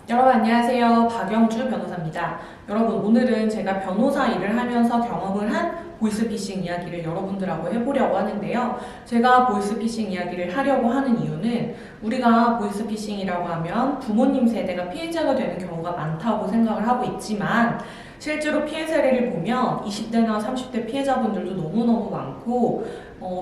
여러분 안녕하세요. 박영주 변호사입니다. 여러분 오늘은 제가 변호사 일을 하면서 경험을 한 보이스피싱 이야기를 여러분들하고 해보려고 하는데요. 제가 보이스피싱 이야기를 하려고 하는 이유는 우리가 보이스피싱이라고 하면 부모님 세대가 피해자가 되는 경우가 많다고 생각을 하고 있지만 실제로 피해 사례를 보면 20대나 30대 피해자분들도 너무너무 많고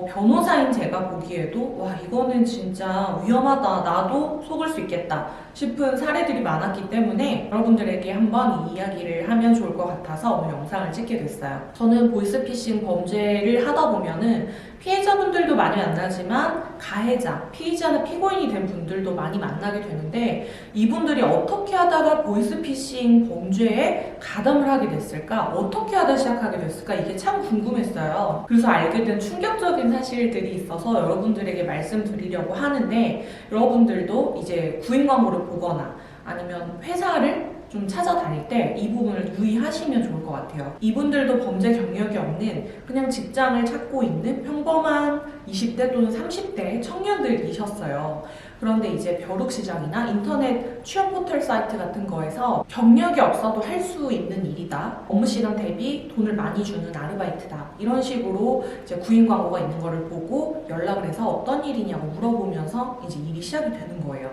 변호사인 제가 보기에도 와 이거는 진짜 위험하다, 나도 속을 수 있겠다 싶은 사례들이 많았기 때문에 여러분들에게 한번 이 이야기를 하면 좋을 것 같아서 오늘 영상을 찍게 됐어요. 저는 보이스피싱 범죄를 하다 보면은 피해자분들도 많이 만나지만 가해자, 피의자나 피고인이 된 분들도 많이 만나게 되는데 이분들이 어떻게 하다가 보이스피싱 범죄에 가담을 하게 됐을까? 어떻게 하다 시작하게 됐을까? 이게 참 궁금했어요. 그래서 알게 된 충격적인 사실들이 있어서 여러분들에게 말씀드리려고 하는데 여러분들도 이제 구인 광고를 보거나 아니면 회사를 좀 찾아다닐 때 이 부분을 유의하시면 좋을 것 같아요. 이분들도 범죄 경력이 없는 그냥 직장을 찾고 있는 평범한 20대 또는 30대 청년들이셨어요. 그런데 이제 벼룩시장이나 인터넷 취업 포털 사이트 같은 거에서 경력이 없어도 할 수 있는 일이다. 업무 시간 대비 돈을 많이 주는 아르바이트다. 이런 식으로 이제 구인 광고가 있는 거를 보고 연락을 해서 어떤 일이냐고 물어보면서 이제 일이 시작이 되는 거예요.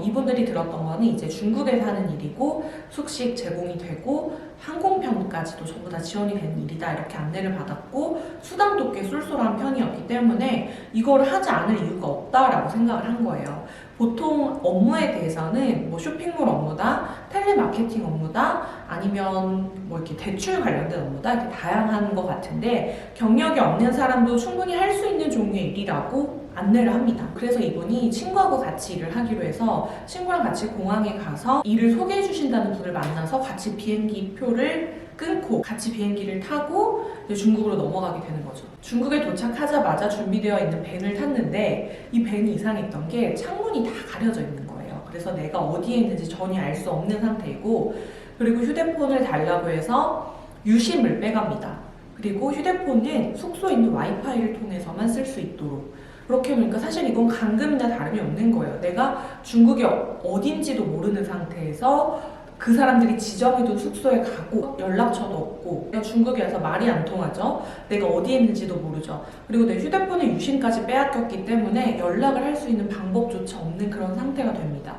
이분들이 들었던 거는 이제 중국에서 하는 일이고 숙식 제공이 되고 항공편까지도 전부 다 지원이 되는 일이다 이렇게 안내를 받았고 수당도 꽤 쏠쏠한 편이었기 때문에 이걸 하지 않을 이유가 없다라고 생각을 한 거예요. 보통 업무에 대해서는 뭐 쇼핑몰 업무다, 텔레마케팅 업무다, 아니면 뭐 이렇게 대출 관련된 업무다 이렇게 다양한 것 같은데 경력이 없는 사람도 충분히 할 수 있는 종류의 일이라고 안내를 합니다. 그래서 이분이 친구하고 같이 일을 하기로 해서 친구랑 같이 공항에 가서 일을 소개해 주신다는 분을 만나서 같이 비행기 표를 끊고 같이 비행기를 타고 이제 중국으로 넘어가게 되는 거죠. 중국에 도착하자마자 준비되어 있는 밴을 탔는데 이 밴이 이상했던 게 창문이 다 가려져 있는 거예요. 그래서 내가 어디에 있는지 전혀 알 수 없는 상태이고 그리고 휴대폰을 달라고 해서 유심을 빼갑니다. 그리고 휴대폰은 숙소에 있는 와이파이를 통해서만 쓸 수 있도록 그렇게 보니까 사실 이건 감금이나 다름이 없는 거예요. 내가 중국이 어딘지도 모르는 상태에서 그 사람들이 지정해둔 숙소에 가고 연락처도 없고 내가 중국에 와서 말이 안 통하죠. 내가 어디에 있는지도 모르죠. 그리고 내 휴대폰의 유심까지 빼앗겼기 때문에 연락을 할 수 있는 방법조차 없는 그런 상태가 됩니다.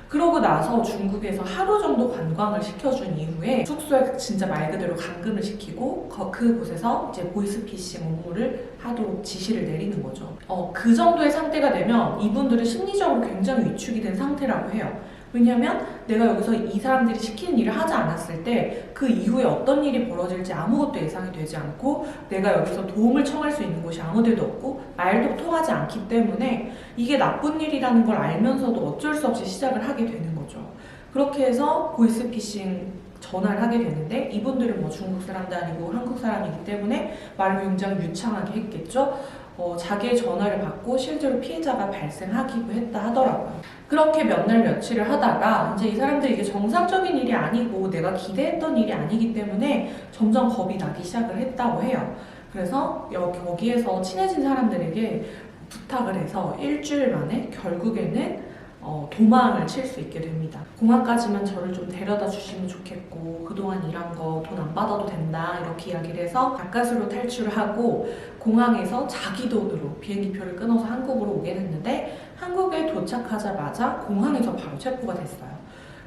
그러고 나서 중국에서 하루 정도 관광을 시켜준 이후에 숙소에 진짜 말 그대로 감금을 시키고 그곳에서 이제 보이스피싱 업무를 하도록 지시를 내리는 거죠. 그 정도의 상태가 되면 이분들은 심리적으로 굉장히 위축이 된 상태라고 해요. 왜냐하면 내가 여기서 이 사람들이 시키는 일을 하지 않았을 때 그 이후에 어떤 일이 벌어질지 아무것도 예상이 되지 않고 내가 여기서 도움을 청할 수 있는 곳이 아무 데도 없고 말도 통하지 않기 때문에 이게 나쁜 일이라는 걸 알면서도 어쩔 수 없이 시작을 하게 되는 거죠. 그렇게 해서 보이스피싱 전화를 하게 되는데 이분들은 뭐 중국 사람도 아니고 한국 사람이기 때문에 말을 굉장히 유창하게 했겠죠. 자기의 전화를 받고 실제로 피해자가 발생하기도 했다 하더라고요. 그렇게 몇 날 며칠을 하다가 이제 이 사람들이 이게 정상적인 일이 아니고 내가 기대했던 일이 아니기 때문에 점점 겁이 나기 시작을 했다고 해요. 그래서 거기에서 친해진 사람들에게 부탁을 해서 일주일 만에 결국에는 도망을 칠 수 있게 됩니다. 공항까지만 저를 좀 데려다 주시면 좋겠고 그동안 일한 거 돈 안 받아도 된다 이렇게 이야기를 해서 가까스로 탈출을 하고 공항에서 자기 돈으로 비행기표를 끊어서 한국으로 오게 됐는데 한국에 도착하자마자 공항에서 바로 체포가 됐어요.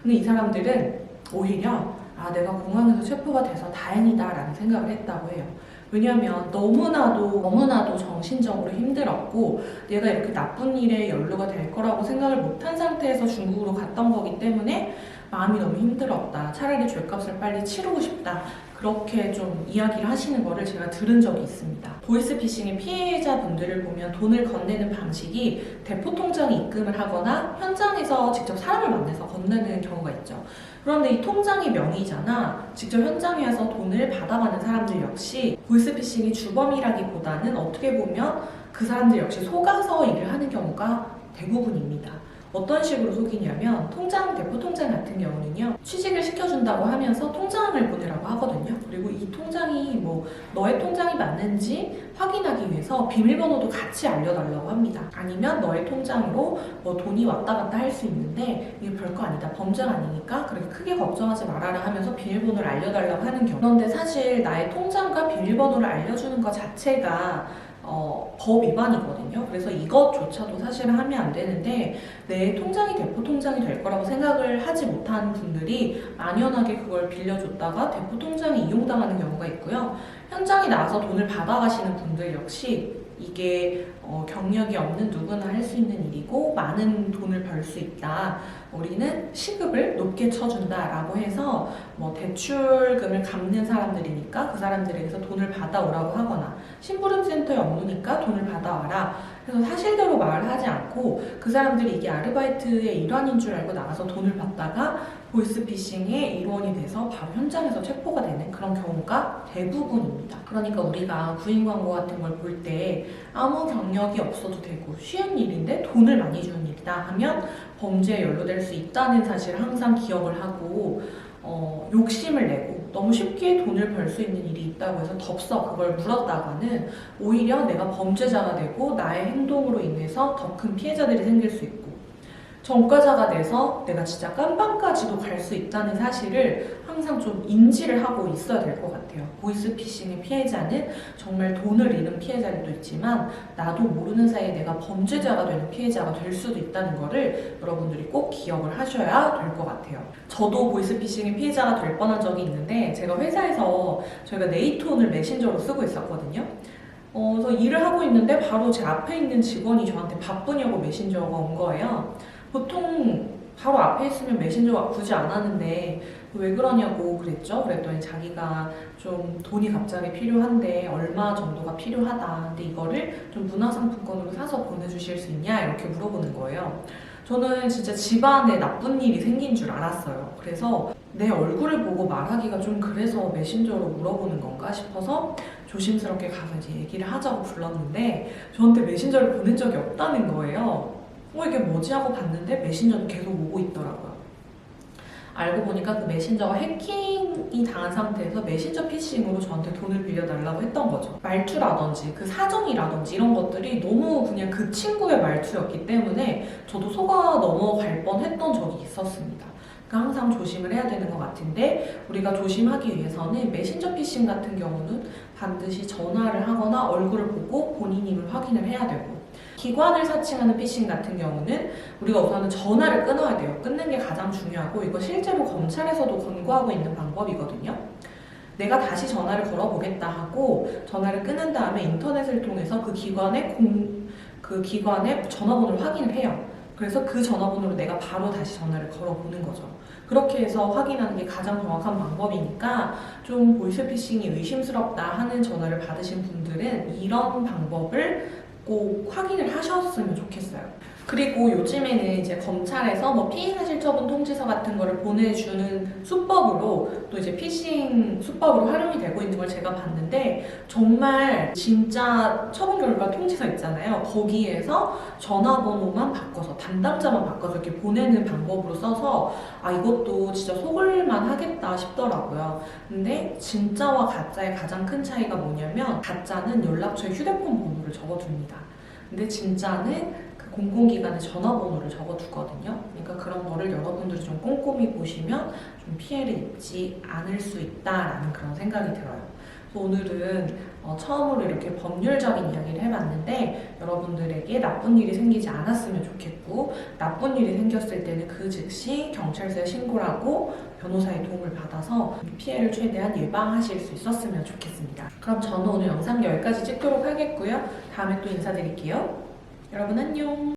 근데 이 사람들은 오히려 내가 공항에서 체포가 돼서 다행이다 라는 생각을 했다고 해요. 왜냐하면 너무나도 정신적으로 힘들었고 내가 이렇게 나쁜 일에 연루가 될 거라고 생각을 못한 상태에서 중국으로 갔던 거기 때문에 마음이 너무 힘들었다. 차라리 죗값을 빨리 치르고 싶다. 그렇게 좀 이야기를 하시는 거를 제가 들은 적이 있습니다. 보이스피싱의 피해자분들을 보면 돈을 건네는 방식이 대포통장에 입금을 하거나 현장에서 직접 사람을 만나서 건네는 경우가 있죠. 그런데 이 통장이 명의잖아. 직접 현장에 와서 돈을 받아가는 사람들 역시 보이스피싱이 주범이라기보다는 어떻게 보면 그 사람들 역시 속아서 일을 하는 경우가 대부분입니다. 어떤 식으로 속이냐면 대포통장 같은 경우는요 취직을 시켜준다고 하면서 통장을 보내라고 하거든요. 그리고 이 통장이 뭐 너의 통장이 맞는지 확인하기 위해서 비밀번호도 같이 알려달라고 합니다. 아니면 너의 통장으로 뭐 돈이 왔다 갔다 할 수 있는데 이게 별거 아니다, 범죄가 아니니까 그렇게 크게 걱정하지 말아라 하면서 비밀번호를 알려달라고 하는 경우. 그런데 사실 나의 통장과 비밀번호를 알려주는 것 자체가 법 위반이거든요. 그래서 이것조차도 사실 하면 안 되는데 내 통장이 대포 통장이 될 거라고 생각을 하지 못한 분들이 만연하게 그걸 빌려줬다가 대포 통장이 이용당하는 경우가 있고요. 현장에 나와서 돈을 받아가시는 분들 역시 이게 경력이 없는 누구나 할 수 있는 일이고 많은 돈을 벌 수 있다. 우리는 시급을 높게 쳐준다라고 해서 뭐 대출금을 갚는 사람들이니까 그 사람들에게서 돈을 받아오라고 하거나 심부름센터에 업무니까 돈을 받아와라. 그래서 사실대로 말을 하지 않고 그 사람들이 이게 아르바이트의 일환인 줄 알고 나가서 돈을 받다가 보이스피싱의 일원이 돼서 바로 현장에서 체포가 되는 그런 경우가 대부분입니다. 그러니까 우리가 구인 광고 같은 걸 볼 때 아무 경력이 없어도 되고 쉬운 일인데 돈을 많이 주는 일이다 하면 범죄에 연루될 수 있다는 사실을 항상 기억을 하고 욕심을 내고 너무 쉽게 돈을 벌 수 있는 일이 있다고 해서 덥석 그걸 물었다가는 오히려 내가 범죄자가 되고 나의 행동으로 인해서 더 큰 피해자들이 생길 수 있고 전과자가 돼서 내가 진짜 깜빵까지도 갈 수 있다는 사실을 항상 좀 인지를 하고 있어야 될 것 같아요. 보이스피싱의 피해자는 정말 돈을 잃은 피해자들도 있지만 나도 모르는 사이에 내가 범죄자가 되는 피해자가 될 수도 있다는 거를 여러분들이 꼭 기억을 하셔야 될 것 같아요. 저도 보이스피싱의 피해자가 될 뻔한 적이 있는데 제가 회사에서 저희가 네이트온을 메신저로 쓰고 있었거든요. 그래서 일을 하고 있는데 바로 제 앞에 있는 직원이 저한테 바쁘냐고 메신저가 온 거예요. 보통 바로 앞에 있으면 메신저가 굳이 안 하는데 왜 그러냐고 그랬죠. 그랬더니 자기가 좀 돈이 갑자기 필요한데 얼마 정도가 필요하다. 근데 이거를 좀 문화상품권으로 사서 보내주실 수 있냐 이렇게 물어보는 거예요. 저는 진짜 집안에 나쁜 일이 생긴 줄 알았어요. 그래서 내 얼굴을 보고 말하기가 좀 그래서 메신저로 물어보는 건가 싶어서 조심스럽게 가서 이제 얘기를 하자고 불렀는데 저한테 메신저를 보낸 적이 없다는 거예요. 이게 뭐지 하고 봤는데 메신저도 계속 오고 있더라고요. 알고 보니까 그 메신저가 해킹이 당한 상태에서 메신저 피싱으로 저한테 돈을 빌려달라고 했던 거죠. 말투라든지 그 사정이라든지 이런 것들이 너무 그냥 그 친구의 말투였기 때문에 저도 속아 넘어갈 뻔했던 적이 있었습니다. 그러니까 항상 조심을 해야 되는 것 같은데 우리가 조심하기 위해서는 메신저 피싱 같은 경우는 반드시 전화를 하거나 얼굴을 보고 본인임을 확인을 해야 되고 기관을 사칭하는 피싱 같은 경우는 우리가 우선은 전화를 끊어야 돼요. 끊는 게 가장 중요하고 이거 실제로 검찰에서도 권고하고 있는 방법이거든요. 내가 다시 전화를 걸어보겠다 하고 전화를 끊은 다음에 인터넷을 통해서 그 기관의 전화번호를 확인을 해요. 그래서 그 전화번호로 내가 바로 다시 전화를 걸어보는 거죠. 그렇게 해서 확인하는 게 가장 정확한 방법이니까 좀 보이스피싱이 의심스럽다 하는 전화를 받으신 분들은 이런 방법을 꼭 확인을 하셨으면 좋겠어요. 그리고 요즘에는 이제 검찰에서 뭐 피의사실처분 통지서 같은 거를 보내주는 수법으로 또 이제 피싱 수법으로 활용이 되고 있는 걸 제가 봤는데 정말 진짜 처분 결과 통지서 있잖아요. 거기에서 전화번호만 바꿔서 담당자만 바꿔서 이렇게 보내는 방법으로 써서 이것도 진짜 속을만 하겠다 싶더라고요. 근데 진짜와 가짜의 가장 큰 차이가 뭐냐면 가짜는 연락처에 휴대폰 번호를 적어둡니다. 근데 진짜는 그 공공기관의 전화번호를 적어두거든요. 그러니까 그런 거를 여러분들이 좀 꼼꼼히 보시면 좀 피해를 입지 않을 수 있다라는 그런 생각이 들어요. 그래서 오늘은 처음으로 이렇게 법률적인 이야기를 해봤는데 여러분들에게 나쁜 일이 생기지 않았으면 좋겠고 나쁜 일이 생겼을 때는 그 즉시 경찰서에 신고를 하고 변호사의 도움을 받아서 피해를 최대한 예방하실 수 있었으면 좋겠습니다. 그럼 저는 오늘 영상 여기까지 찍도록 하겠고요. 다음에 또 인사드릴게요. 여러분 안녕.